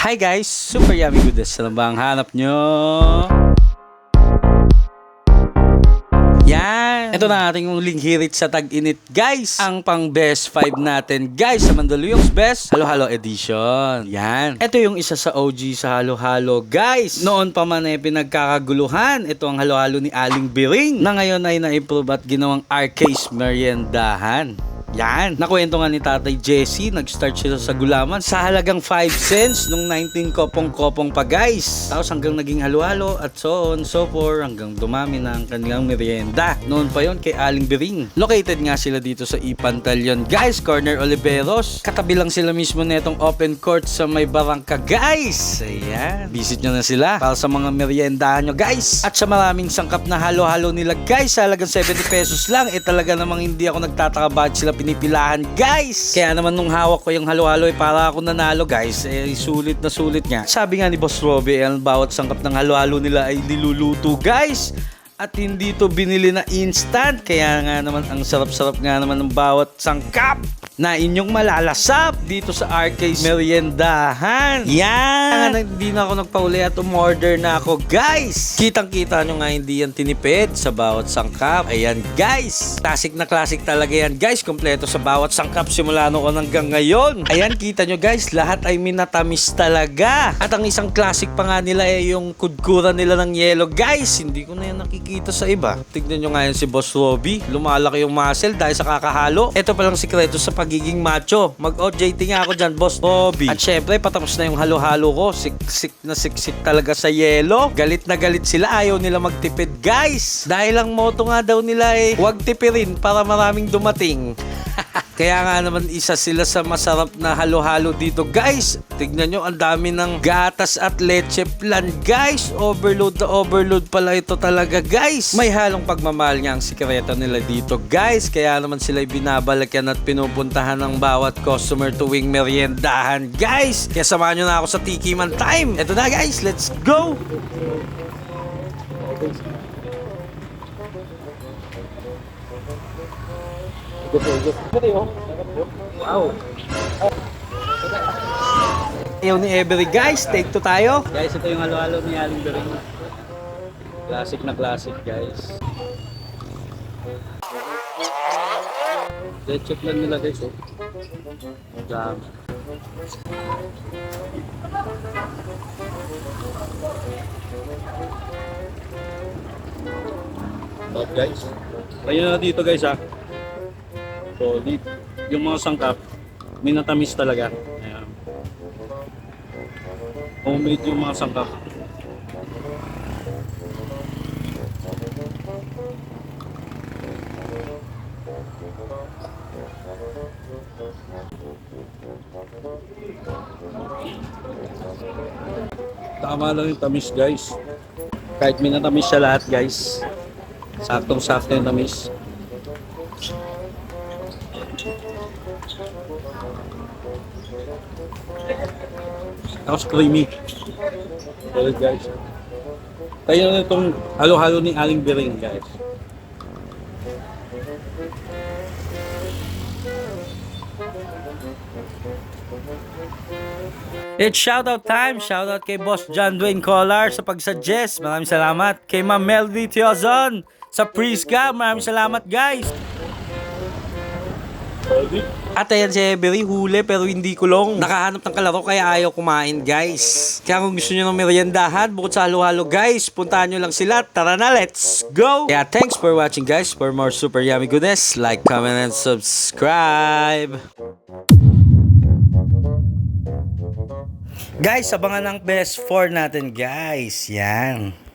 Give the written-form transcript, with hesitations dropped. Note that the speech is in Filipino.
Hi guys! Super yummy goodness. Alam ba ang hanap nyo? Yan! Ito na ating muling hirit sa tag-init guys! Ang pang best 5 natin guys sa Mandaluyong's Best Halo-Halo Edition. Yan! Ito yung isa sa OG sa halo-halo guys! Noon pa man pinagkakaguluhan. Ito ang halo-halo ni Aling Biring na ngayon ay na-improve at ginawang Arcade Meriendahan. Yan. Nakwento nga ni Tatay Jesse, nag-start sila sa gulaman sa halagang 5 cents nung 19 kopong-kopong pa guys. Tapos hanggang naging halo-halo at so on, so forth, hanggang dumami na ang kanilang merienda. Noon pa yon kay Aling Biring. Located nga sila dito sa Ipantalyon guys, Corner Oliveros. Katabi lang sila mismo netong open court sa may barangka guys. Ayan. Visit nyo na sila para sa mga meriendahan nyo guys. At sa maraming sangkap na halo-halo nila guys, sa halagang 70 pesos lang, talaga namang hindi ako nagtataka bakit sila pinipilahan guys. Kaya naman nung hawak ko yung halo-halo para ako nanalo guys, sulit na sulit nga. Sabi nga ni Boss Robbie, ang bawat sangkap ng halo-halo nila ay niluluto guys. At hindi to binili na instant. Kaya nga naman ang sarap-sarap nga naman ng bawat sangkap na inyong malalasap dito sa Arcade Meriendahan. Yan! Hindi na ako nagpauli at umorder na ako guys. Kitang-kita nyo nga hindi yan tinipid sa bawat sangkap. Ayan guys. Classic na classic talaga yan guys. Kompleto sa bawat sangkap simula noon hanggang ngayon. Ayan, kita nyo guys. Lahat ay minatamis talaga. At ang isang classic pa nga nila ay yung kudkura nila ng yelo guys. Hindi ko na yan nakikita sa iba. Tignan nyo nga yan si Boss Robbie. Lumalaki yung muscle dahil sa kakahalo. Ito palang sikreto sa pagiging macho. Mag-OJT nga ako dyan, Boss Robbie. At syempre, patapos na yung halo-halo ko. Siksik talaga sa yelo. Galit na galit sila. Ayaw nila magtipid, guys. Dahil ang motto nga daw nila huwag tipirin para maraming dumating. Kaya nga naman isa sila sa masarap na halo-halo dito guys. Tignan nyo, ang dami ng gatas at leche flan guys. Overload na overload pala ito talaga guys. May halong pagmamahal nga ang sikreto nila dito guys. Kaya naman sila binabalikan at pinupuntahan ng bawat customer tuwing meriendahan guys. Kaya samahan nyo na ako sa Tiki Man Time. Ito na guys, let's go! Wow. Ayaw ni Every guys, take 2 tayo. Guys, ito yung halo-halo ni Aling Biring. Classic na classic guys. Let's check lang nila guys. Jam. Top guys. Tayo na dito guys ha. So, yung mga sangkap, may natamis talaga. Ayan. Homemade yung mga sangkap. Tama lang yung tamis guys. Kahit may natamis siya lahat guys. Saktong-sakto yung tamis. Tapos creamy. Solid guys. Tayo na itong halo-halo ni Aling Biring guys. It's shoutout time! Shoutout kay Boss John Dwayne Collar sa pag-suggest. Maraming salamat. Kay Ma'am Melody Tiozon sa Prisca. Maraming salamat guys. At ayan si Every, huli pero hindi kulong. Nakahanap ng kalaro kaya ayaw kumain guys. Kaya kung gusto nyo ng meriendahan, bukod sa halo-halo guys, puntahan nyo lang sila. Tara na, let's go! Kaya thanks for watching guys. For more super yummy goodness, like, comment, and subscribe. Guys, abangan ng best 4 natin guys. Yan.